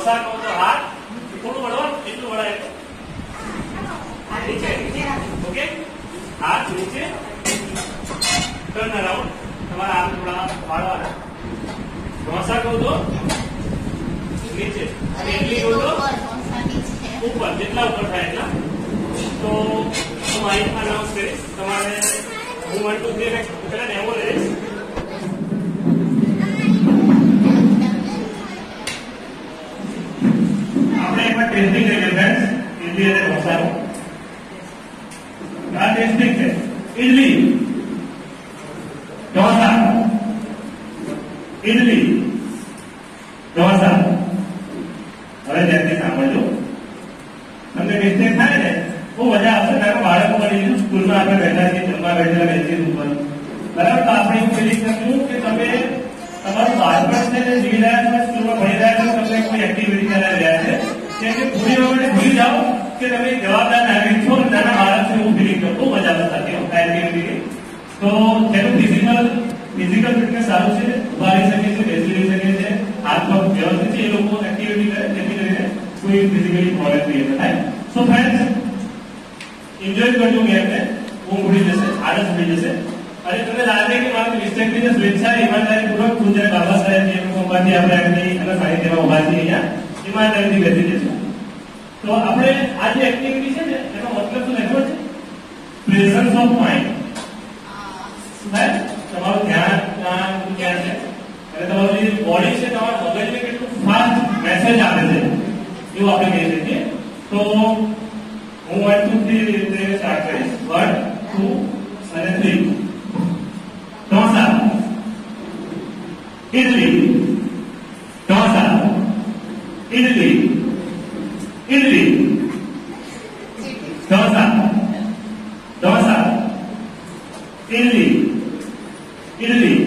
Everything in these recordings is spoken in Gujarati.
ઢોસા કહો તો હાથ થોડું વળો, એટલું વળાય નીચે. ઓકે, હાથ નીચે, ટર્ન અરાઉન્ડ. તમારા હાથ થોડા વાળવાના. ઢોસા કહો તો નીચે, ઇડલી કહો તો ઉપર, જેટલા ઉપર થાય એટલા. તો હું માઇકમાં અનાઉન્સ કરીશ. તમારે હું 1 2 3 પેલા ડેમો લઈશ. આપણે એકવાર ટેસ્ટિંગ કરીએ ફ્રેન્ડ્સ, ઇડલી અને ઢોસાનું. આ ટેસ્ટિંગ છે. ઇડલી, ઢોસા, ઇડલી, ઢોસા. હવે ધ્યાનથી સાંભળજો. તમને મિસ્ટેક થાય ને બહુ મજા આવશે. કારણ બાળકો મળીશું સ્કૂલમાં આપણે બેઠા છીએ, જમવા બેઠેલા બેસીને ઉપર, બરાબર. તો આપણે એવું ફીલિંગ કર્યું કે તમે તમારું બાળપણ છે ને જીવી રહ્યા છો, સ્કૂલમાં ભણી રહ્યા છો, તમે કોઈ એક્ટિવિટી કરી રહ્યા છે કે પૂરી વખતે ભૂલી જાઓ કે તમે જવાબદાર નાગરિક છો, નાના બાળક છો, એવું ફીલિંગ કરો. બહુ મજા આવશે સાથે એક્ટિવિટી. તો જેનું ફિઝિકલ ફિટનેસ સારું છે, ઉભા રહી શકે છે, બેસી રહી શકે છે, હાથ પગ વ્યવસ્થિત છે, એ લોકો એક્ટિવિટી કરે જેથી કરીને કોઈ ફિઝિકલી પ્રોબ્લેમ ક્રિએટ થાય. સો ફ્રેન્ડ્સ, એન્જોય કરજો ગેમને. ઊંઘ ઉડી જશે, આળસ ઉડી જશે. અને તમને લાગે કે મારી મિસ્ટેકની સ્વેચ્છા ઈમાનદારીપૂર્વક હું જ્યારે બાબા સાહેબની અનુકંપાથી આપણે એમની અને સાહિત્યમાં ઉભા છીએ અહીંયા ઈમાનદારીથી બેસી જશું. તો આપણે આ જે એક્ટિવિટી છે ને એનો મતલબ શું લખ્યો છે? Presence of mind. તમારું ધ્યાન ક્યાં છે અને તમારું જે બોડી છે, તમારા મગજને કેટલું ફાસ્ટ મેસેજ આપે છે એવું આપણે કહી શકીએ. તો હું 1 2 3 સ્ટાર્ટ કરીશ. 1 2 અને 3. ઢોસા, ઇડલી, ઢોસા, ઇડલી, ઇડલી, ઢોસા, ઢોસા, ઇડલી, ઇડલી,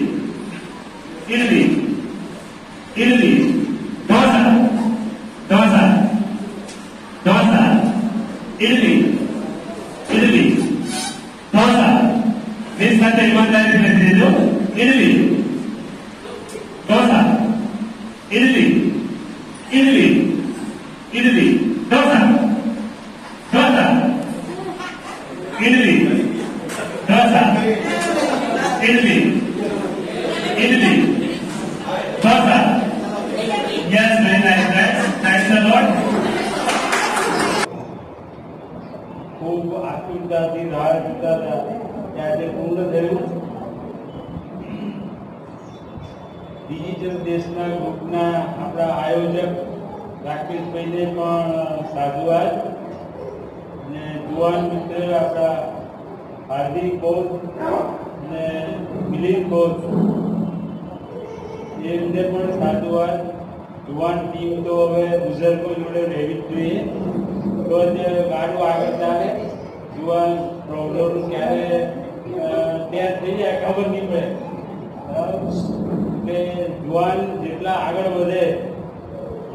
ઇડલી, ઇડલી, ઢોસા, ઢોસા, ઢોસા, ઇડલી, ઇડલી, ઢોસા. મેં સાથે ઈમાનદારી બેસી દેજો. Idli, dosa, idli, idli, idli, dosa, dosa, idli, dosa, idli, idli, dosa. Yes, very nice, guys. Thanks a lot. ખૂબ આતુરતાથી રાહ જોતા હતા કે આજે પૂર્ણ થયું. ડિજિટલ દેશના ગ્રુપના આપણા આયોજક રાકેશભાઈને પણ સાધુવાદ, અને જુવાન મિત્ર આપણા હાર્દિક કોચ અને મિલિંદ કોચ એમને પણ સાધુવાદ. જુવાન ટીમ તો હવે બુઝુર્ગો જોડે રહેવી જ જોઈએ, તો જ ગાડું આગળ ચાલે. જુવાન પ્રોબ્લેમ ક્યારે ત્યાં થઈ જાય ખબર નહીં પડે. એટલે જુવાન જેટલા આગળ વધે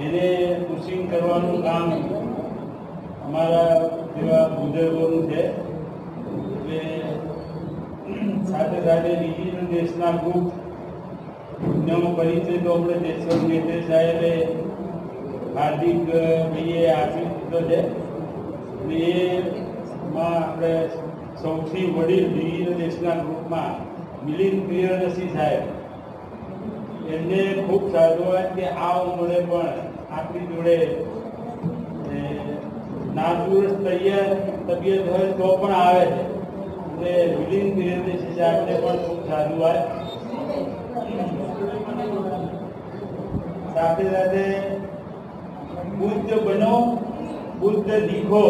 એને પુશિંગ કરવાનું કામ અમારા જેવા બુઝુર્ગોનું છે. એટલે સાથે સાથે ડિજિટલ દેશના ગ્રુપ નો પરિચય તો આપણે દેશવંત નેત્રે સાહેબે હાર્દિક ભાઈએ આપી દીધો છે. એમાં આપણે સૌથી વડીલ ડિજિટલ દેશના ગ્રુપમાં મિલિંદ પ્રિયદર્શી સાહેબ, એમને ખૂબ સાધુવાદ કે આ ઉંમરે પણ આપણી જોડે નાદુરસ્ત તબિયત હોય તો પણ આવે છે. એટલે મિલિંદ પ્રિયદર્શી સાહેબને પણ ખૂબ સાધુવાદ. સાથે સાથે बुद्ध बनो, बुद्ध दिखो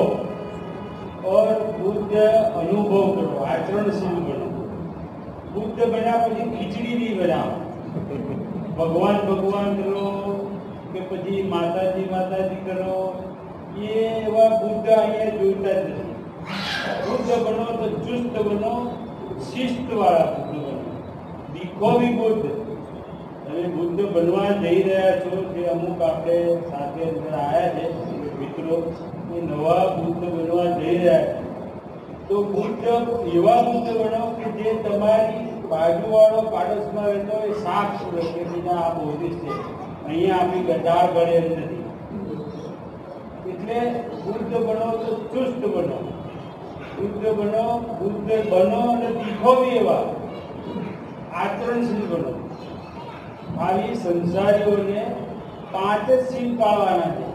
और बुद्ध अनुभव करो, आचरणशील बनो. बुद्ध बना પછી ખીચડી નહીં બનાવો, ભગવાન ભગવાન કરો કે પછી માતાજી માતાજી કરો, એ એવા બુદ્ધ અહીંયા જોઈતા જ નથી. બુદ્ધ બનો તો ચુસ્ત બનો, શિસ્ત વાળા બુદ્ધ બનો. દીખો બી બુદ્ધ. તમે બુદ્ધ બનવા જઈ રહ્યા છો, જે અમુક આપણે સાથે અંદર આવ્યા છે મિત્રો, એ નવા બુદ્ધ બનવા જઈ રહ્યા છે. તો બુદ્ધ એવા બુદ્ધ બનો કે જે તમારી બાજુવાળો પાડોશમાં રહેતો એ સાફ સુરત કે બીજા આ બોધિસ છે, અહીંયા આપણી ગટાર ગળે નથી. એટલે બુદ્ધ બનો તો ચુસ્ત બનો, બુદ્ધ બનો, બુદ્ધ બનો અને દીખો બી એવા આચરણશીલ બનો. ખાલી સંસારીઓને 5 જ સીલ પાળવાના છે.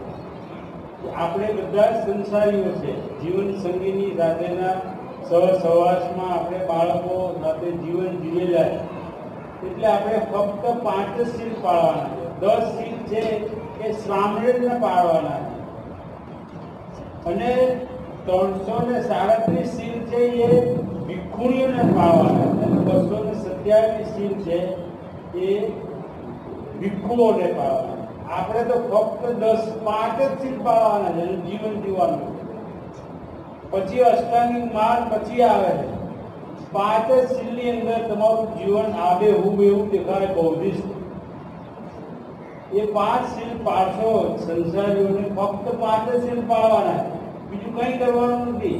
આપણે બધા સંસારીઓ છે, જીવન સંગીની સાથેના સહસવાસમાં આપણે બાળકો સાથે જીવન જીવેલા છે. એટલે આપણે ફક્ત 5 જ સીલ પાળવાના છે. 10 સીલ છે એ સામરેલને પાળવાના છે અને 337 સીલ છે એ ભિક્ષુણીઓને પાળવાના છે અને 227 સીલ છે એ ભિક્ષુઓને પાળવાના. આપણે તો ફક્ત 5 જ સીલ પાળવાના છે અને જીવન જીવવાનું. પછી અષ્ટાંગિક માર્ગ પછી આવે છે. 5 જ સીલની અંદર તમારું જીવન આબેહૂબ એવું દેખાય બૌદ્ધિસ્ટ. એ 5 સીલ પાછો સંસારીઓને ફક્ત 5 જ સીલ પાળવાના, બીજું કંઈ કરવાનું નથી.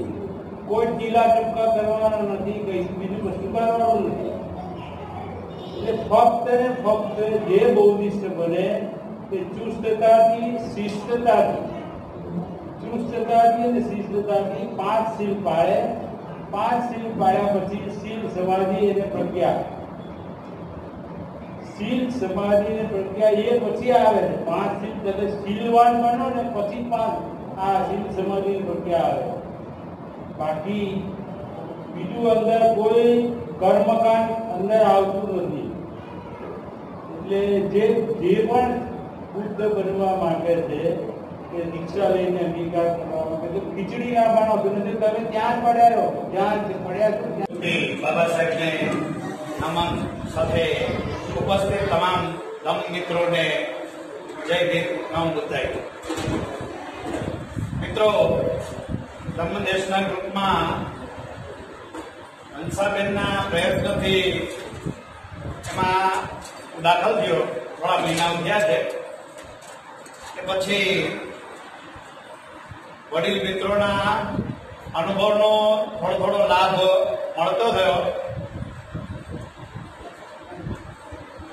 કોઈ ઢીલા ટપકા કરવાના નથી, કઈ બીજું કશું કરવાનું નથી. એટલે ફક્ત ને ફક્ત જે બૌદ્ધિસ્ટ બને તે ચુસ્તતાથી, શિષ્ટતાથી, ચુસ્તતાથી અને શિષ્ટતાથી 5 સીલ પાળે. 5 સીલ પાળ્યા પછી શીલ, સમાધિ અને પ્રજ્ઞા. શીલ, સમાધિ અને પ્રજ્ઞા એ પછી આવે છે. 5 સીલ એટલે શીલવાન બનો ને પછી 5 આ શીલ, સમાધિ અને પ્રજ્ઞા આવે. બાકી બીજું અંદર કોઈ કર્મકાંડ અંદર આવતું નથી. એટલે જે પણ બુદ્ધ બનવા માંગે છે કે દીક્ષા લઈને અંગીકાર કરવા માંગે તો ખીચડી ના બનાવતું નથી. તમે ત્યાં જ પડ્યા રહો, જ્યાં પડ્યા છો ત્યાં. બાબા સાહેબને આમાં સાથે ઉપસ્થિત તમામ ધમ્મ મિત્રોને જય ભીમ, નમો બુદ્ધાય. મિત્રો, ધમ્મ દેશના ગ્રુપમાં હંસાબેનના પ્રયત્નથી એમાં દાખલ થયો. થોડા મહિનાઓ થયા છે કે પછી વડીલ મિત્રોના અનુભવનો થોડો લાભ મળતો થયો.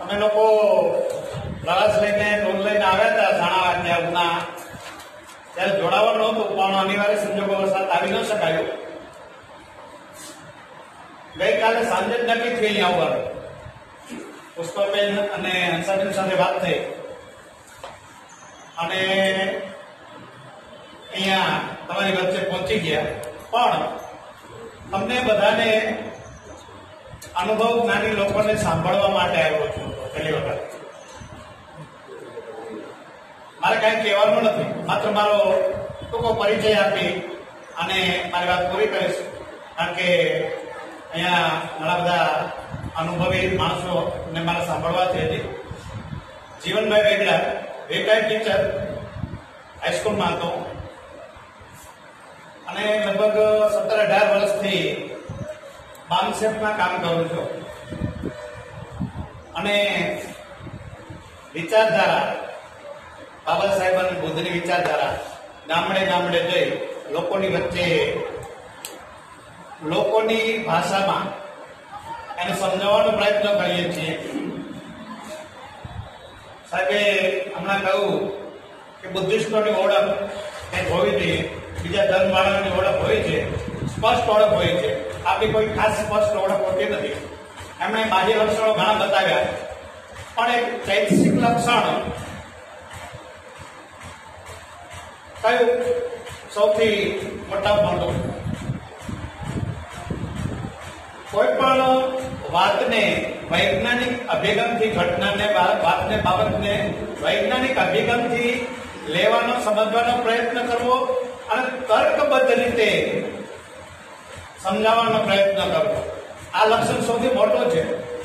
અમે લોકો પ્રવાસ લઈને ટોલ લઈને આવ્યા હતા સાણા ત્યાંના, ત્યારે જોડાવાનું નહોતું પણ અનિવાર્ય સંજોગો વરસાદ આવી ન શકાયો. ગઈકાલે સાંજે જ નક્કી થઈ અહીં આવવાનું. પુષ્પાબેન અને હંસાબેન સાથે વાત થઈ અને અહીંયા તમારી વચ્ચે પહોંચી ગયા. પણ તમને બધાને અનુભવ જ્ઞાની લોકોને સાંભળવા માટે આવ્યો છું. પહેલી વખત મારે કઈ કહેવાનું નથી, માત્ર મારો ટૂંકો પરિચય આપી અને મારી વાત પૂરી કરીશ. કારણ કે અહીંયા ઘણા બધા અનુભવી માણસોને મારે સાંભળવા છે. જીવનભાઈ વેગડા, રિટાયર્ડ ટીચર, હાઈસ્કૂલમાં હતો અને લગભગ 17-18 વર્ષથી બામસેફમાં કામ કરું છું. અને વિચારધારા, બાબા સાહેબ અને બુદ્ધની વિચારધારા ગામડે ગામડે જઈ લોકોની વચ્ચે, લોકોની ભાષામાં એને સમજાવવાનો પ્રયત્ન કરીએ છીએ. સાહેબે હમણાં કહ્યું કે બુદ્ધિસ્ટોની ઓળખ કંઈક હોવી જોઈએ, બીજા ધર્મવાળાની ઓળખ હોય છે, સ્પષ્ટ ઓળખ હોય છે. આપણી કોઈ ખાસ સ્પષ્ટ ઓળખ હોતી નથી. એમણે બાહ્ય લક્ષણો ઘણા બતાવ્યા, પણ એક ચૈતસિક લક્ષણ કયું સૌથી મોટા મોટું? કોઈ પણ વાતને વૈજ્ઞાનિક અભિગમથી, ઘટનાને, વાતને, બાબતને વૈજ્ઞાનિક અભિગમથી લેવાનો, સમજવાનો પ્રયત્ન કરવો અને તર્કબદ્ધ રીતે સમજાવવાનો પ્રયત્ન કરવો, આ લક્ષણ સૌથી મોટો છે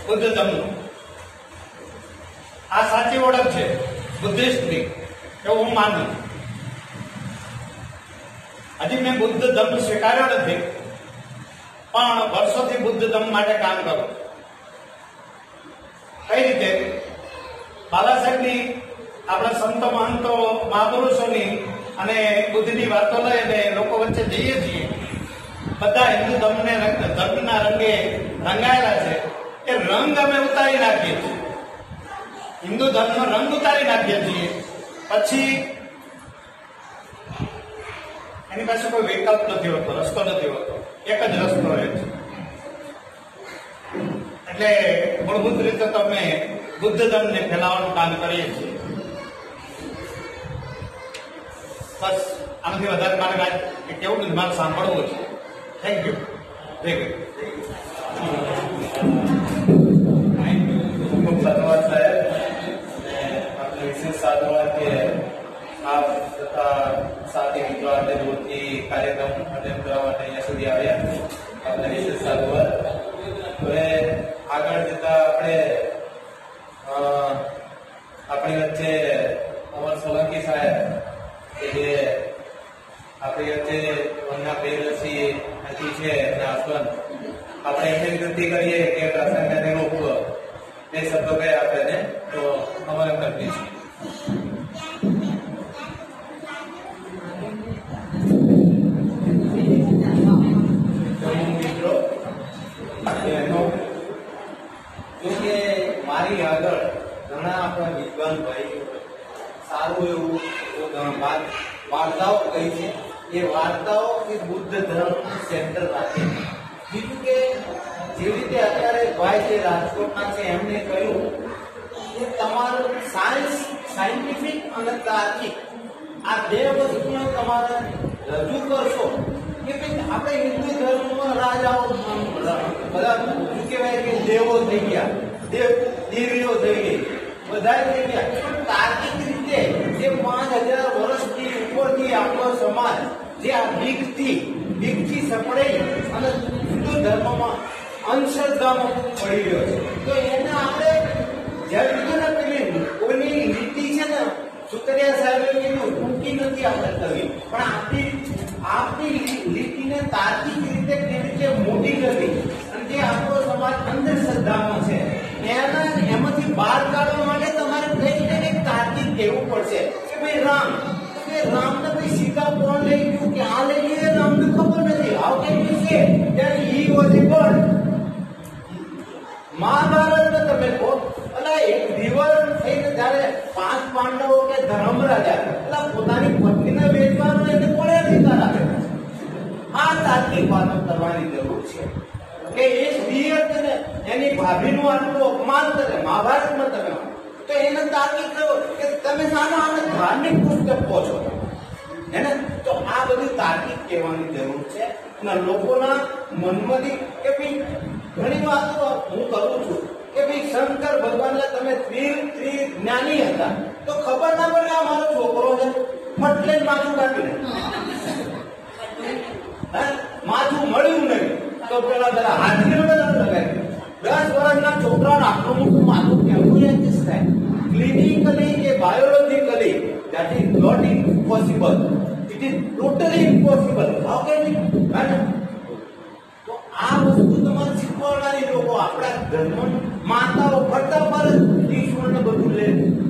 બુદ્ધ ધર્મનું. આ સાચી ઓળખ છે બુદ્ધિસ્ટની, એવું હું માનું. હજી મેં બુદ્ધ ધર્મ સ્વીકાર્યો નથી, પણ વર્ષોથી બુદ્ધ ધર્મ માટે કામ કરું. કઈ રીતે? બાબા સાહેબની, આપણા સંતો, મહંતો, મહાપુરુષોની અને બુદ્ધની વાતો લઈને લોકો વચ્ચે જઈએ છીએ. બધા હિન્દુ ધર્મના રંગે રંગાયેલા છે. એ રંગ અમે ઉતારી નાખીએ છીએ, હિન્દુ ધર્મનો રંગ ઉતારી નાખીએ છીએ. પછી એની પાસે કોઈ વિકલ્પ નથી હોતો, રસ્તો નથી હોતો, એક જ રસ્તો રહે છે. એટલે મૂળભૂત રીતે તમે બુદ્ધ ધર્મને ફેલાવવાનું કામ કરીએ છીએ. બસ આનાથી વધારે મારે કેવું મારે સાંભળવું છે. Thank you. Very good. ખૂબ ધન્યવાદ સાહેબ. આપણે વિશેષ સાધુવાદ કે આપ તથા સાથી મિત્રો આજે દૂરથી કાર્યક્રમ અટેન્ડ કરવા માટે અહીંયા સુધી આવ્યા. આપણે વિશેષ સાધુવાદ. હવે આગળ જતા આપણી વચ્ચે અમર સોલંકી સાહેબ કે જે આપણી વચ્ચે વનના પ્રિયદર્શી નથી છે એમના હસબન્ડ, આપણે એમને વિનંતી કરીએ કે પ્રસંગને રોકવો. બે શબ્દો કહે આપણે તો અમારે કરવી છે. મિત્રો જોકે મારી આગળ ઘણા આપણા વિદ્વાન ભાઈ સારું એવું વાર્તાઓ કહી છે. એ વાર્તાઓ એ બુદ્ધ ધર્મ સેન્ટર રાખે. બીજું કે જેવી રીતે અત્યારે ભાઈ જે રાજકોટના છે એમને કહ્યું કે તમારું સાયન્ટિફિક અને તાર્કિક આ બે વસ્તુને તમારે રજૂ કરશો કે ભાઈ આપણે હિન્દુ ધર્મમાં રાજાઓ બધા શું કહેવાય કે દેવો થઈ ગયા, દેવીઓ થઈ ગઈ, બધા થઈ ગયા, પણ તાર્કિક રીતે જે 5000 વર્ષથી ઉપરથી આપણો સમાજ જે આ બીકથી સપડાઈ અને હિન્દુ ધર્મમાં અંધશ્રદ્ધામાં પડી ગયો છે, તો એને આપણે જ્યારે કીધું ને પેલી કોઈની નીતિ છે ને સુતરિયા સાહેબે કીધું ટૂંકી નથી આપણે કરવી, પણ આપણી લીટીને તાર્કિક રીતે કેવી રીતે મોટી કરવી અને જે આપણો સમાજ અંધશ્રદ્ધામાં છે એમાંથી બહાર કાઢવા માટે તમારે કંઈક ને કંઈક તાર્કિક કહેવું પડશે કે ભાઈ રામને ભાઈ સીતા કોણ લઈ ગયું, ક્યાં લઈ ગયું, રામને ખબર નથી. How can you say that he was A bird? મહાભારતમાં તમે કહો એટલે એક દિવસ થઈને જયારે 5 પાંડવો કે ધર્મરાજા એટલે પોતાની પત્નીને વેચવાનો એને કોણે અધિકાર આપ્યો? આ તાર્કિક વાતો કરવાની જરૂર છે કે એક દિયત ને એની ભાભીનું આટલું અપમાન કરે મહાભારતમાં તમે તો એને તાર્કિક કહો કે તમે સાના આને ધાર્મિક પુસ્તક કહો છો એને. તો આ બધું તાર્કિક કહેવાની જરૂર છે અને લોકોના મનમાંથી કે ભાઈ ઘણી વાતો હું કરું છું કે ભાઈ શંકર ભગવાનને તમે જ્ઞાની હતા તો ખબર ના પડે આ મારો છોકરો છે ફટલે માથું કાઢીને માથું મળ્યું નહીં તો પેલા બધા હાથીનો બધા લગાવી 10 વર્ષના છોકરાને આટલું મોટું માથું કેવું એડજસ્ટ થાય? ક્લિનિકલી કે biologically that is not impossible. It is totally impossible. How can it? તો આ વસ્તુ તમારે શીખવાડવાની લોકો આપણા ધર્મ માતાઓ ફરતા પર ઈશ્વરને બધું લે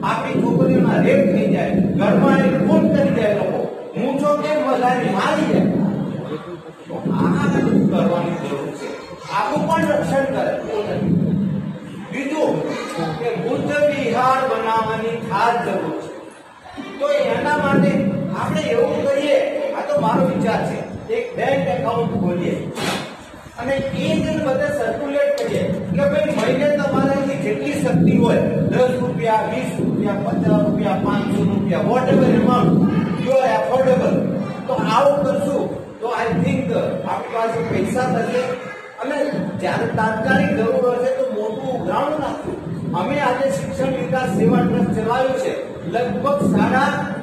આપણી છોકરીઓના રેપ થઈ જાય, ઘરમાં ખૂન કરી જાય, લોકો મૂછો કેમ વધારી મારી જાય. તો આ બધું કરવાની જરૂર છે. આખું પણ રક્ષણ કરે. બીજું કે બુદ્ધ વિહાર બનાવવાની ખાસ જરૂર છે. તો એના માટે આપણે એવું કરીએ, આ તો મારો વિચાર છે, એક બેંક એકાઉન્ટ ખોલીએ અને એ જ બધા સર્ક્યુલેટ કરીએ કે ભાઈ મહિને તમારાથી જેટલી શક્તિ હોય 10 રૂપિયા, 20 રૂપિયા, 50 રૂપિયા, 500 રૂપિયા, whatever amount you are affordable, તો આવું કરશું તો આઈ થિંક આપણી પાસે પૈસા થશે અને જ્યારે તાત્કાલિક જરૂર હશે તો મોટું ગ્રાઉન્ડ નાખશું. અમે આજે શિક્ષણ વિકાસ સેવા ટ્રસ્ટ ચલાવ્યું છે, લગભગ 3.5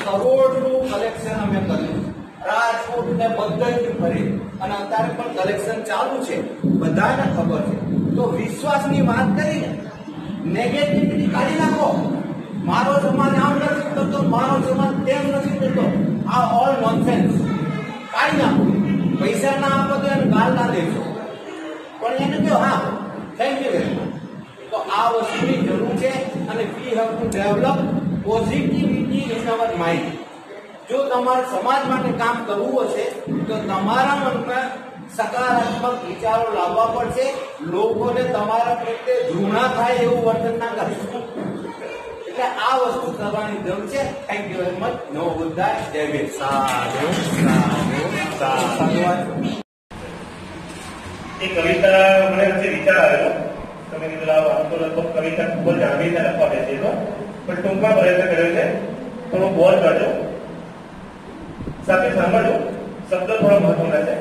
કરોડનું કલેક્શન અમે કર્યું રાજકોટ ને બધેથી ફરી અને અત્યારે પણ કલેક્શન ચાલુ છે, બધાને ખબર છે. તો વિશ્વાસની વાત કરીને નેગેટિવિટી કાઢી નાખો. મારો સમાજ આમ નથી કરતો, મારો સમાજ તેમ નથી કરતો, આ ઓલ નોનસેન્સ કાઢી નાખો. પૈસા ના આપો તો એને ગાળ ના દેશો, પણ એને કહો હા થેન્ક યુ વેરી મચ. તો આ વસ્તુની જરૂર છે અને we have to develop positivity in our mind. જો તમારે સમાજ માટે કામ કરવું હશે તો તમારા મનમાં સકારાત્મક વિચારો લાવવા પડશે. લોકોને તમારા પ્રત્યે ઘૃણા થાય એવું વર્તન ના કરશો. એટલે આ વસ્તુ કરવાની જરૂર છે. Thank you very much. નમો બુદ્ધાય. જય ભીમ. સાધુ સાધુ સાધુ. એ કવિતા મને વચ્ચે વિચાર આવ્યો. તમે કીધું આમ તો લગભગ કવિતા ખૂબ જ જાણીને લખવા બેસી તો પણ ટૂંકમાં પ્રયત્ન કર્યો છે. થોડું બોલ કરજો, સાથે સાંભળજો. શબ્દ થોડો મહત્વના છે.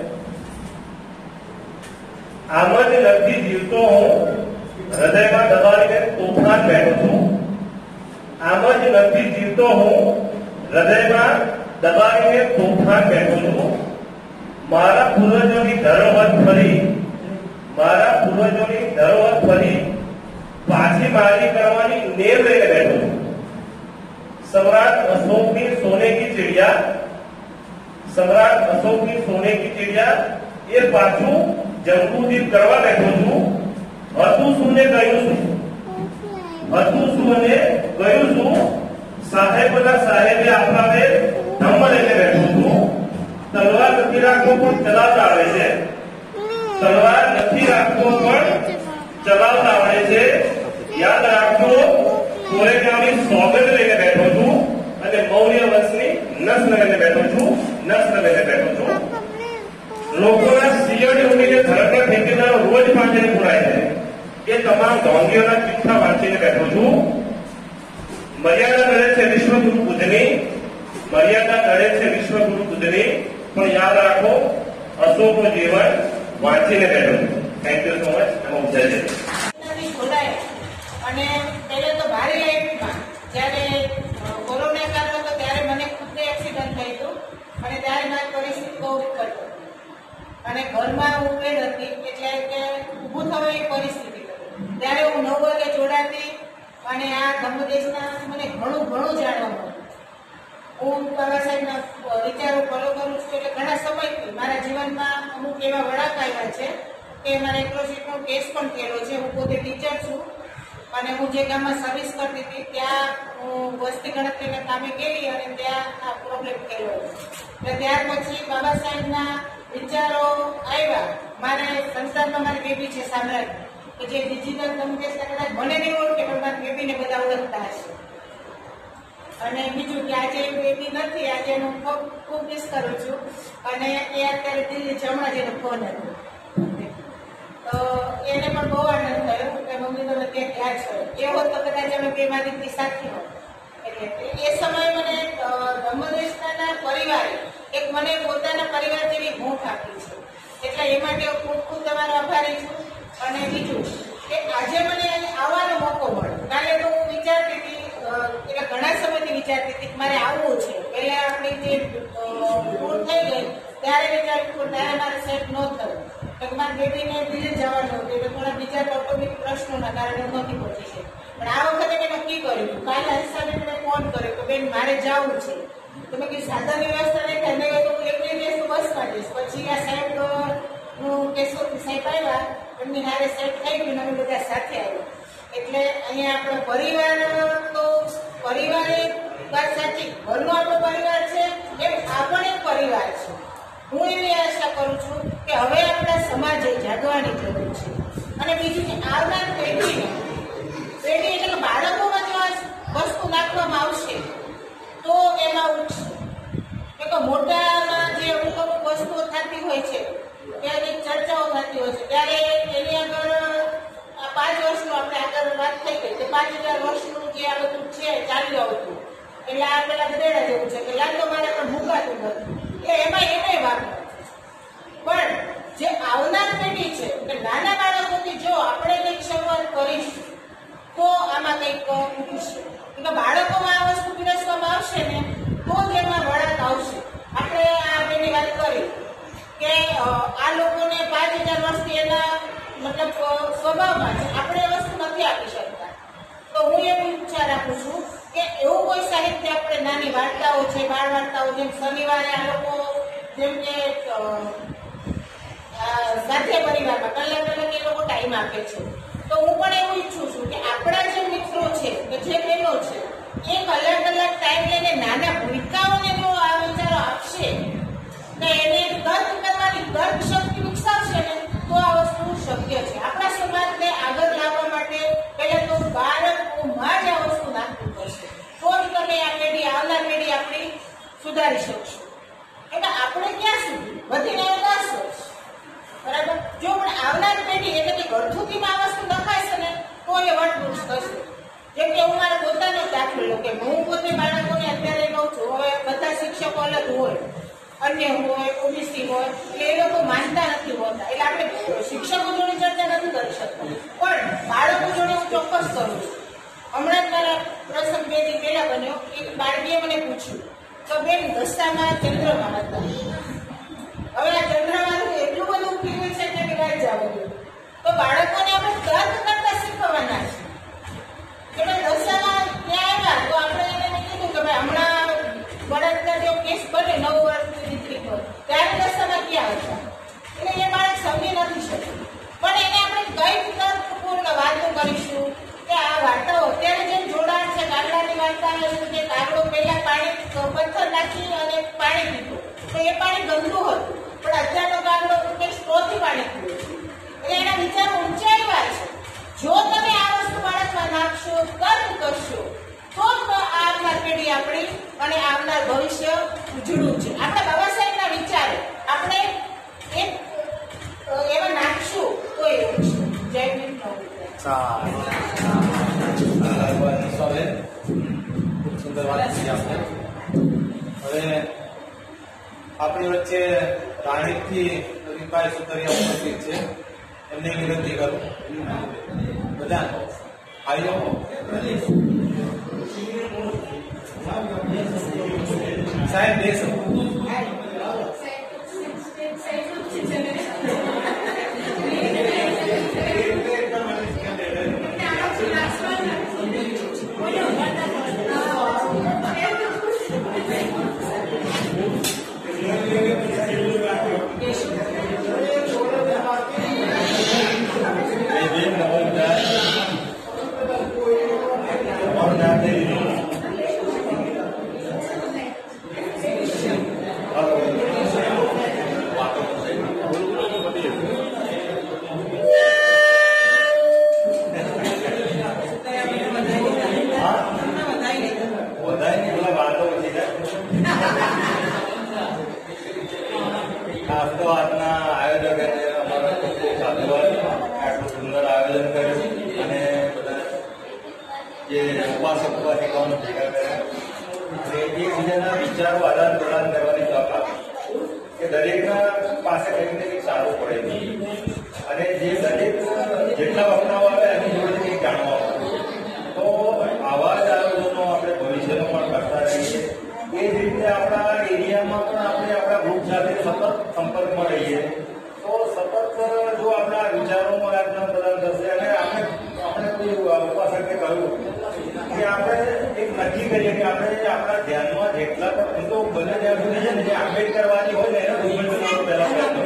આમ જ નથી જીવતો હું, હૃદયમાં દબાવીને તોફાન બેઠો છું. આમ જ નથી જીવતો હું, હૃદયમાં દબાવીને તોફાન બેઠો છું. મારા પૂર્વજોની ધરોહર ફરી, મારા પૂર્વજોની ધરોહર ફરી પાછી મારી કરવાની નેમ લઈને બેઠો છું. सम्राट अशोक की सोने की चिड़िया, सम्राट अशोक की सोने की चिड़िया ये पाछू जंबूदीप કરવા બેઠો છું. હતું શું ને ગયું શું, હતું શું ને ગયું શું. સાહેબના સાહેબે આપણાને ધમ્મ લઈને બેઠો છું. તલવાર નથી રાખતો પણ ચલાવતા આવે છે, તલવાર નથી રાખતો પણ ચલાવતા આવડે છે. યાદ રાખજો, કોરેગામની સોગંદ લઈને બેઠો છું અને મૌર્ય વંશની નસ્લ લઈને બેઠો છું, નસ્લ લઈને બેઠો છું. લોકોના શિયળ ઉડીને ધરકડ ફેંકીનારો રોજ પાંજરે પુરાય છે. એ તમામ ઢોંગીઓના ચિઠ્ઠા વાંચીને બેઠો છું. મર્યાદા કરે છે વિશ્વગુરુ બુદ્ધની, મર્યાદા કરે છે વિશ્વગુરુ બુદ્ધની, પણ યાદ રાખો અશોકનું જીવન વાંચીને બેઠો છું. Thank you so much. નમો બુદ્ધાય. અને પહેલે તો ભારે લાઈફમાં જ્યારે કોરોના કાળ હતો ત્યારે મને ખુદને એક્સિડન્ટ થયું હતું અને ત્યારે મારી પરિસ્થિતિ બહુ વિકટ હતી અને ઘરમાં ઉકેલ હતી, એટલે કે ઊભું થવાની પરિસ્થિતિ હતી. ત્યારે હું 9 વાગે જોડાતી અને આ ધમ્મદેશના મને ઘણું જાણવા મળ્યું. હું બાબા સાહેબના વિચારો ફોલો કરું છું એટલે ઘણા સમયથી મારા જીવનમાં અમુક એવા વળાંક આવ્યા છે કે મારે એક્રોસિટનો કેસ પણ થયેલો છે. હું પોતે ટીચર છું અને હું જે ગામમાં સર્વિસ કરતી હતી ત્યાં હું વસ્તી ગણતરીના કામે ગયેલી અને ત્યાં આ પ્રોબ્લેમ થયેલો. એટલે ત્યાર પછી બાબા સાહેબના વિચારો આવ્યા. મારે સંસ્થામાં મારી બેબી છે સામ્રાજ્ય, કે જે ડિજિટલ કમ્યુનિકેશન કદાચ મને નહીં ઓળખે પણ મારી બેબીને બધા ઓળખતા હશે. અને બીજું કે આજે એ બેબી નથી, આજે હું ખૂબ મિસ કરું છું અને એ અત્યારે દિલ્હી છે, હમણાં જેનો ફોન હતો તો એને પણ બહુ આનંદ થયો કે મમ્મી તમે ત્યાં છો. એ હોત તો કદાચ અમે બે મારી સાથી હોત. એટલે એ સમયે મને ધમ્મદેશના પરિવારે એક મને પોતાના પરિવાર જેવી ભૂખ આપી છે, એટલે એ માટે હું ખૂબ તમારો આભારી છું. અને બીજું કે આજે મને આવવાનો મોકો મળ્યો. કાલે તો હું વિચારતી હતી, એટલે ઘણા સમયથી વિચારતી હતી કે મારે આવવું છે. પહેલા આપણી જે પૂર થઈ ગઈ ત્યારે વિચાર્યું ત્યારે મારે સેટ ન થયું કે મારી બેબીને દિલ્હી જવાનું હતું, એટલે થોડા બીજા કૌટુંબિક પ્રશ્નોના કારણે હું નથી પહોંચી છે. પણ આ વખતે મેં નક્કી કર્યું, કાલે હિસાબે મેં ફોન કર્યો કે બેન મારે જવું છે. તો મેં કીધું સાધન વ્યવસ્થા નહીં થાય, નહીં તો હું એકલી જઈશ તો બસમાં જઈશ. પછી આ સાહેબ નું કેશોદથી સાહેબ આવ્યા, એમની હારે સેટ થઈ ગયું, અમે બધા સાથે આવ્યા. એટલે અહીંયા આપણો પરિવાર તો પરિવાર એ વાત સાચી, ઘરનો આપણો પરિવાર છે એમ આ પણ એક પરિવાર છે. હું એવી આશા કરું છું કે હવે આપણા સમાજે જાગવાની જરૂર છે. અને બીજું કે આવનાર પેઢી એટલે કે બાળકોમાં જો આ વસ્તુ નાખવામાં આવશે તો એમાં ઉઠશે. કે મોટામાં જે અમુક વસ્તુઓ થતી હોય છે ત્યારે ચર્ચાઓ થતી હોય છે ત્યારે એની આગળ 5 વર્ષનું આપણે આગળ વાત થઈ ગઈ કે 5000 વર્ષનું જે આ બધું છે ચાલ્યું આવતું, એટલે આ પેલા ગધેડા જેવું છે કે લાગતો મારે પણ મુકાતું નથી, એમાં વાત પણ જે આવનાર પેઢી છે કે નાના બાળકોથી જો આપણે કંઈક શરૂઆત કરીશું તો આમાં કંઈક ઉઠશે. એટલે બાળકોમાં આ વસ્તુ પીરસવામાં આવશે ને તો જ એમાં વળાંક આવશે. આપણે આ બેની વાત કરી કે આ લોકોને 5000 વર્ષથી એના મતલબ સ્વભાવમાં છે, આપણે એ વસ્તુ નથી આપી શકતા. તો હું એવું ઈચ્છા રાખું છું કે એવું કોઈ સાહિત્ય આપણે નાની વાર્તાઓ છે, બાળ વાર્તાઓ, જેમ શનિવારે આ લોકો જેમ કે સાથે પરિવારમાં કલાક એ લોકો ટાઈમ આપે છે. તો હું પણ એવું ઈચ્છું છું કે આપણા જે મિત્રો છે કે જે બહેનો છે એ કલાક ટાઈમ લઈને નાના ભૂલકાઓને જો આ વિચારો આપશે તો એને તર્ક કરવાની તર્ક શક્તિ વિકસાવશે ને તો આ વસ્તુ શક્ય છે. આપણા સમાજને આગળ લાવવા માટે પહેલા તો બાળકોમાં જ આ વસ્તુ નાખવું પડશે. સુધારી શકશું. એટલે આપણે ક્યાં સુધી વધીને 10 વર્ષ, બરાબર. જો પણ આવનાર પેઢી એટલે કે ગળથુથીમાં આ વસ્તુ નખાશે ને તો એ વટવૃક્ષ થશે. જેમ કે હું મારા પોતાનો દાખલો લઉં કે હું પોતે બાળકોને અત્યારે કહું છું, હવે બધા શિક્ષકો અલગ હોય, અન્ય હોય, ઓબીસી હોય, એટલે એ લોકો માનતા નથી હોતા. એટલે આપણે શિક્ષકો જોડે ચર્ચા નથી કરી શકતા, પણ બાળકો જોડે હું ચોક્કસ કરું છું. હમણાં જ મારા પ્રસંગ 2 દી પહેલા બન્યો, એક બાળકીએ મને પૂછ્યું તો બેન દશામાં ચંદ્રમા હતા, હવે આ ચંદ્રમાનું એટલું બધું પીવું છે કે રાત જવું જોઈએ. તો બાળકોને આપણે તર્ક કરતા શીખવવાના છે કે ભાઈ દશામાં ત્યાં આવ્યા તો આપણે એને કીધું કે ભાઈ હમણાં બળાત્કાર જેવો કેસ બને 9 વર્ષની દીકરી પર, ત્યારે દશામાં ક્યાં હતા, એટલે એ બાળક સમજી નથી શકતું. પણ એને આપણે કઈ તર્કપૂર્ણ વાતો કરીશું કે આ વાર્તાઓ અત્યારે જેમ જોડાણ છે, કાગડાની વાર્તા આવે છે કે કાગડો પહેલા પાણી પથ્થર નાખી અને પાણી પીધું તો એ પાણી ગંદુ હતું, પણ અત્યારનો કાગડો કે સ્ટ્રોથી પાણી પીવે છે. એટલે એના વિચારો ઊંચા આવ્યા છે. જો તમે આ વસ્તુ બાળકમાં નાખશો, તર્ક કરશો, તો જ આવનાર પેઢી આપણી અને આવનાર ભવિષ્ય ઉજળું છે. આપણા બાબા સાહેબના વિચારે આપણે એક એવા નાખશું તો એવું છે. જય ભીમ. ખૂબ સુંદર વાત કરી આપણે. હવે આપણી વચ્ચે રાણીપથી રીપાઈ સુતરિયા ઉપસ્થિત છે, એમની વિનંતી કરું બધા ભાઈઓ સાહેબ બેસો. અમદાવાદના આયોજક અમારા ખૂબ ખૂબ ધન્યવાદ. આટલું સુંદર આયોજન કર્યું અને બધા જે ઉપાસક ઉપાસિકાઓને ભેગા કર્યા અને એકબીજાના વિચારો આદાન પ્રદાન કરવાની તક આપી કે દરેકના પાસે કંઈક ને કંઈક સારું પડે અને જે દરેક જેટલા વક્તાઓ આવે એની જોડે કંઈક જાણવા મળે. તો આવા જ આયોજનો આપણે ભવિષ્યમાં પણ કરતા રહીએ. એ જ રીતે આપણા એરિયામાં પણ આપણે આપણા ગ્રુપ સાથે સતત સંપર્કમાં રહીએ તો સતત જો આપણા વિચારોમાં આદાન પ્રદાન થશે અને આપણે કોઈ ઉપાસકને કહ્યું કે આપણે એક નક્કી કરીએ કે આપણે આપણા ધ્યાનમાં જેટલા પણ તો બને ત્યાં સુધી છે ને જે આંબેડકરવાદી હોય ને એને દુર્બળ પહેલા પ્રયત્ન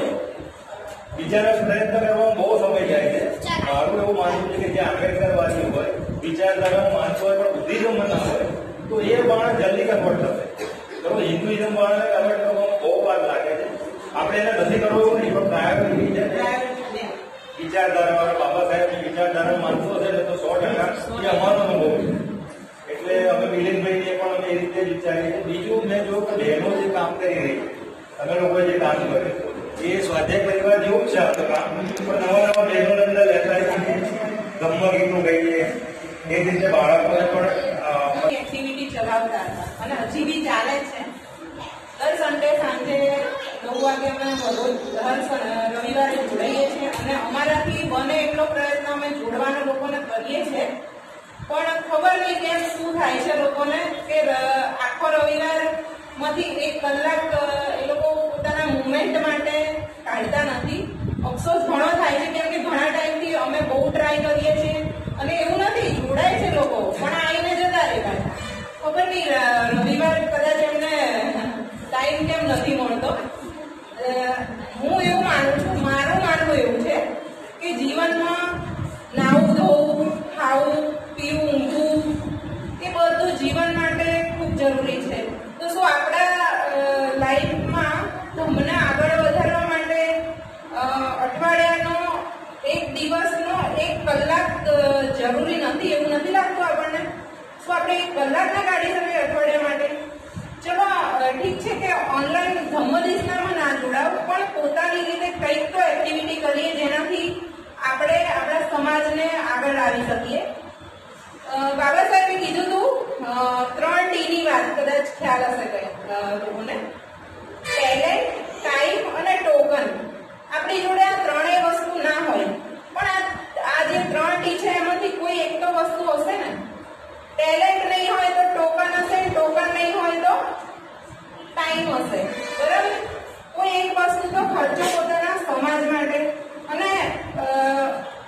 વિચારક પ્રયત્ન કરવામાં બહુ સમય જાય છે. મારું એવું માનવું છે કે જે આંબેડકરવાદી હોય વિચારધારા માનતો હોય પણ બુદ્ધિઝમ ના હોય તો એ બાણ જલ્દી કન્વર્ટ થશે. બરોબર, હિન્દુઇઝમ બાણને કન્વર્ટ કરવામાં બહુ વાર લાગે છે. આપણે એને નથી કરવું એવું નહીં, પણ પ્રાયોરિટી છે વિચારધારા બાબા સાહેબની વિચારધારા માનતો હશે ને તો 100% એ અમારો અનુભવ છે. એટલે અમે મિલિંદભાઈને પણ અમે એ રીતે જ વિચારીએ છીએ. બીજું મેં જોયું કે બહેનો જે કામ કરી રહી તમે લોકોએ જે કામ કર્યું એ સ્વાધ્યાય પરિવાર જેવું જ છે આ તો કામ, પણ નવા નવા બહેનોને અંદર લેતા ગમવા ગીતનું કહીએ એ રીતે બાળકોને પણ એક્ટિવિટી ચલાવતા હતા અને હજી બી ચાલે છે. દર સન્ડે સાંજે 9 વાગે અમે રવિવારે જોડાઈએ છીએ અને અમારાથી બને એટલો પ્રયત્ન અમે જોડવાનો લોકોને કરીએ છીએ. પણ ખબર નહીં કેમ શું થાય છે લોકોને કે આખો રવિવાર માંથી 1 કલાક એ લોકો પોતાના મુવમેન્ટ માટે કાઢતા નથી. અફસોસ ઘણો થાય છે કેમ કે ઘણા ટાઈમથી અમે બહુ ટ્રાય કરીએ છીએ અને એવું નથી જોડાય છે લોકો પણ આવીને જતા રહેતા. ખબર નહીં રવિવાર કદાચ એમને ટાઈમ કેમ નથી મળતો. હું એવું માનું છું, મારું માનવું એવું છે કે જીવનમાં નાવું ધોવું, ખાવું પીવું, ઊંઘવું એ બધું જીવન માટે ખૂબ જરૂરી છે. તો શું આપણા લાઈફમાં ધર્મને આગળ વધારવા માટે અઠવાડિયાનો 1 દિવસનો 1 કલાક જરૂરી નથી એવું નથી લાગતું આપણને? શું આપણે 1 કલાક ના કાઢી શકીએ અઠવાડિયા માટે? ચલો ઠીક છે પોતાની રીતે કંઈક તો એક્ટિવિટી કરીએ જેનાથી આપણે આપણા સમાજને આગળ લાવી શકીએ. બાબા સાહેબે કીધું હતું 3 Tની વાત, કદાચ ખ્યાલ હશે લોકોને. ટેલેન્ટ, ટાઈમ અને ટોકન. આપણી જોડે આ ત્રણેય વસ્તુ ના હોય, પણ આ જે 3 T છે એમાંથી કોઈ એક તો વસ્તુ હશે ને. ટેલેન્ટ નહીં હોય તો ટોકન હશે, ટોકન નહીં હોય તો ટાઈમ હશે, બરાબર. કોઈ એક વસ્તુ તો ખર્ચો પોતાના સમાજ માટે. અને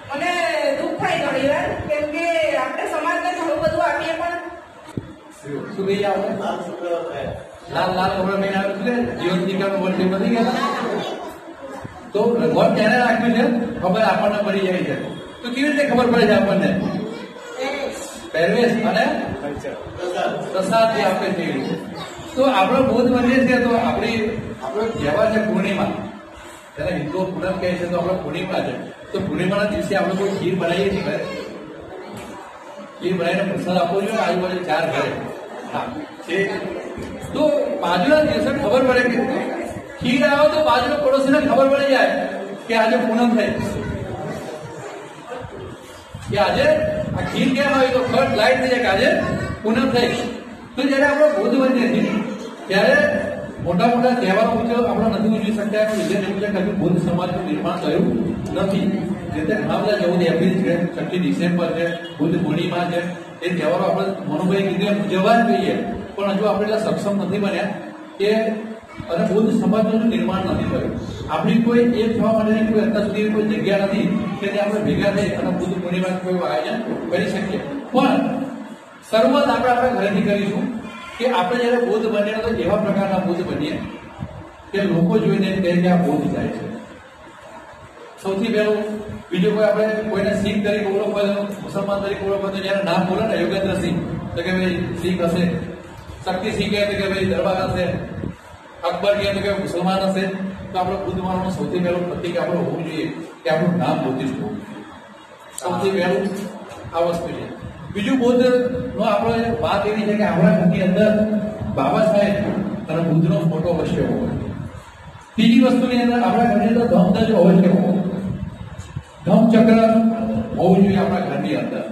મને દુઃખ થાય ઘણી વાર, કેમ કે આપણે સમાજને ઘણું બધું આપીએ પણ શું કહીએ આપણે લાલ લાલ કપડા પહેરીને આવે છે જીવન નિકાલ વર્ષે વધી ગયા. તો ભગવાન ક્યારે રાખ્યું છે ખબર આપણને પડી જાય છે. તો કેવી રીતે ખબર પડે છે આપણને? પહેરવેશ અને પ્રસાદ જે આપણે જોઈએ. તો આપણો બોધ બને છે તો આપણો કહેવા છે પૂર્ણિમા, તેને હિન્દુઓ પૂનમ કહે છે, તો આપણે પૂર્ણિમા છે. તો પૂર્ણિમાના દિવસે આપણે કોઈ ખીર બનાવીએ છીએ ઘરે, ખીર બનાવીને પ્રસાદ આપવો જોઈએ આજુબાજુ 4 ઘરે. હા છે. તો બાજુના દિવસે ખબર પડે કે ખીર આવે તો બાજુના પડોશીને ખબર પડી જાય કે આજે પૂનમ થઈ, કે આજે આ ખીર કેમ આવી, તો ખબર લાઈટ થઈ જાય કે આજે પૂનમ થઈ. તો જયારે આપણો બોધ બને છે ત્યારે મોટા મોટા તહેવારો આપણે નથી ઉજવી શકતા, એનું રીઝન એવું છે કે હજુ બૌદ્ધ સમાજનું નિર્માણ થયું નથી. રીતે ઘણા બધા 14 એપ્રિલ છે, 6 ડિસેમ્બર છે, બુદ્ધ પૂર્ણિમા છે, એ તહેવારો આપણે મનુભાઈ કીધું ઉજવવા જ જોઈએ, પણ હજુ આપણે એટલા સક્ષમ નથી બન્યા કે અને બૌદ્ધ સમાજનું નિર્માણ નથી થયું. આપણી કોઈ એક થવા માટેની કોઈ અત્યાર સુધી કોઈ જગ્યા નથી કે જે આપણે ભેગા થઈ અને બુદ્ધ પૂર્ણિમા કોઈ આયોજન કરી શકીએ. પણ શરૂઆત આપણે આપણા ઘરેથી કરીશું કે આપણે જયારે બૌદ્ધ બન્યા તો એવા પ્રકારના બૌદ્ધ બનીએ કે લોકો જોઈને કહે કે આ બૌદ્ધ જાય છે. સૌથી પહેલું બીજું કોઈ આપણે કોઈને શીખ તરીકે ઓળખવો, મુસલમાન તરીકે ઓળખવો, તો જયારે નામ બોલે ને યોગેન્દ્ર સિંહ, તો કે ભાઈ શીખ હશે. શક્તિ સિંહ કહે તો કે ભાઈ દરબાર હશે. અકબર કહે તો કે મુસલમાન હશે. તો આપણે બુદ્ધ માનવાનું સૌથી પહેલું પ્રતિક આપણે હોવું જોઈએ કે આપણું નામ બૌદ્ધિસ્ટ હોવું જોઈએ. સૌથી પહેલું આ વસ્તુ છે. બીજું બૌદ્ધ નો આપણે વાત એવી છે કે આપણા ઘરની અંદર બાબા સાહેબ અને બુદ્ધનો ફોટો અવશ્ય હોવો. બીજી વસ્તુની અંદર આપણા ઘરની અંદર ધમધજ અવશ્ય હોવો, ધમચક્ર હોવું જોઈએ આપણા ઘરની અંદર.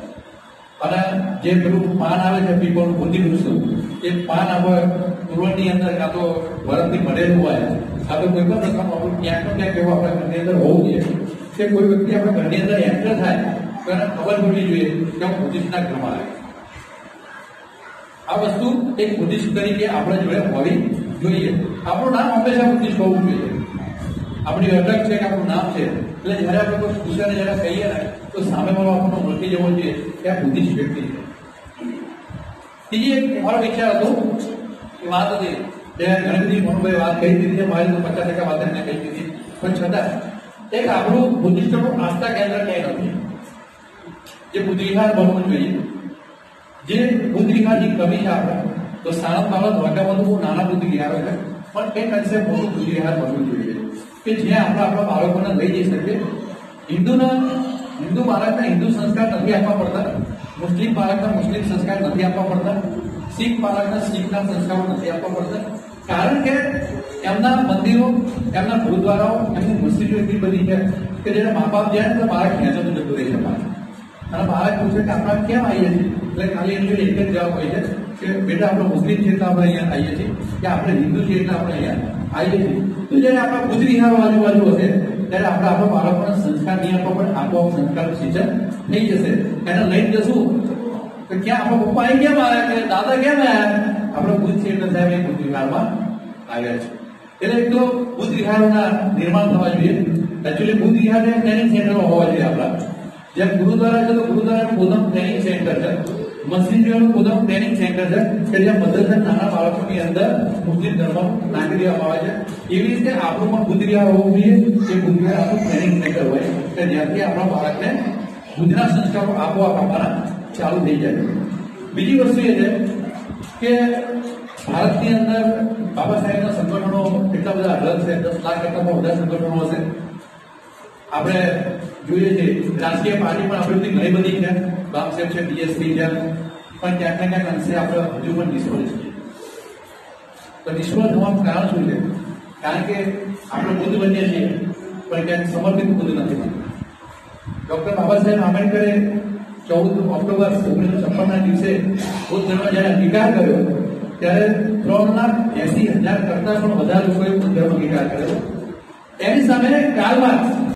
અને જે પેલું પાન આવે છે પીપળનું બુદ્ધિ વૃક્ષનું, એ પાન આપણે તુરણની અંદર કાં તો બરફથી મળેલું હોય, કાં તો કોઈ પણ પ્રકારનું આપણું ક્યાંક ને ક્યાંક એવું આપણા ઘરની અંદર હોવું જોઈએ કે કોઈ વ્યક્તિ આપણા ઘરની અંદર એન્ટર થાય તો એને ખબર પડવી જોઈએ કે હું બુદ્ધિસ્ટના ઘરમાં આવે. આ વસ્તુ એક બુદ્ધિસ્ટ તરીકે આપણે જોડે હોવી જોઈએ. આપણું નામ હંમેશા બુદ્ધિસ્ટ હોવું જોઈએ. આપણી અટક છે કે આપણું નામ છે, એટલે જયારે આપણે કોઈ પૂછાને જયારે કહીએ ને તો સામે વાળો આપણને ઓળખી જવો જોઈએ કે આ બુદ્ધિસ્ટ વ્યક્તિ છે. બીજી એક મારો વિચાર હતો કે વાત હતી જે ઘણી બધી મનુભાઈ વાત કહી દીધી છે, મારી તો 50% વાત એને કહી દીધી, પણ છતાં એક આપણું બુદ્ધિસ્ટનું આસ્થા કેન્દ્ર ક્યાંય નથી જે બુદ્ધ વિહાર બનવું જોઈએ. જે બુદ્ધ વિહારની કમી છે આપણે તો સાણંદ બાબત દ્વારકામાં તો બહુ નાના બુદ્ધ વિહારો છે, પણ એક અંશે મોટું બુદ્ધ વિહાર બનવું જોઈએ કે જ્યાં આપણે આપણા બાળકોને લઈ જઈ શકીએ. હિન્દુ બાળકને હિન્દુ સંસ્કાર નથી આપવા પડતા, મુસ્લિમ બાળકને મુસ્લિમ સંસ્કાર નથી આપવા પડતા, શીખ બાળકને શીખના સંસ્કારો નથી આપવા પડતા. કારણ કે એમના મંદિરો, એમના ગુરુદ્વારાઓ, એમની મસ્જિદો એટલી બધી છે કે જ્યારે મા બાપ જાય તો બાળક ખેંચતું જતું રહે છે પાછું. અને બાળક પૂછે કે આપણે કેમ આવીએ છીએ, એટલે ખાલી એની જોડે એક જ જવાબ હોય છે કે બેટા આપણે મુસ્લિમ છીએ એટલે આપણે અહીંયા આવીએ છીએ, કે આપણે હિન્દુ છીએ એટલે આપણે અહીંયા આવીએ છીએ. તો જ્યારે આપણા બુદ્ધ વિહારો આજુબાજુ હશે ત્યારે આપણે આપણા બાળકોને સંસ્કાર નહીં આપવા પડે, આપોઆપ સંસ્કાર સિંચન થઈ જશે. એને લઈને જશું તો ક્યાં આપણા પપ્પા અહીં કેમ આવ્યા, કે દાદા કેમ આવ્યા, આપણે બુદ્ધ છીએ એટલે સાહેબ એ બુદ્ધ વિહારમાં આવ્યા છે. એટલે એક તો બુદ્ધ વિહારોના નિર્માણ થવા જોઈએ. એકચ્યુઅલી બુદ્ધ વિહાર ટ્રેનિંગ સેન્ટર હોવા જોઈએ આપણા. જેમ ગુરુદ્વારા છે તો ગુરુદ્વારાનું પોતાનું ટ્રેનિંગ સેન્ટર છે, મસ્જિદનું પોતાનું ટ્રેનિંગ સેન્ટર છે કે જ્યાં મદદગાર નાના બાળકોની અંદર મુસ્લિમ ધર્મ નાખી દેવામાં આવે છે. એવી રીતે આપણું પણ બુદ્ધ વિહાર હોવું જોઈએ કે બુદ્ધ વિહાર આપણું ટ્રેનિંગ સેન્ટર હોય કે જ્યાંથી આપણા બાળકને બુદ્ધના સંસ્કારો આપોઆપ આપવાના ચાલુ થઈ જાય. બીજી વસ્તુ એ છે કે ભારતની અંદર બાબા સાહેબના સંગઠનો એટલા બધા અલગ છે, 10 લાખ કરતા પણ બધા સંગઠનો હશે. આપણે જોઈએ છીએ રાજકીય પાર્ટી પણ આપણી ઘણી બધી છે, બામસેબ છે, બીએસપી છે, પણ ક્યાંક ને ક્યાંક અંશે આપણે હજુ પણ નિષ્ફળ છીએ. તો નિષ્ફળ થવાનું કારણ શું છે કારણ કે આપણે બુદ્ધ બનીએ છીએ પણ ક્યાંક સમર્પિત બુદ્ધ નથી. ડોક્ટર બાબા સાહેબ આંબેડકરે 14 ઓક્ટોબર 1956 દિવસે બુદ્ધ ધર્મ જયારે અંગીકાર કર્યો ત્યારે 3,80,000 કરતા પણ વધારે લોકોએ બુદ્ધ ધર્મ અંગીકાર કર્યો. એની સામે કાર્લ માર્ક્સ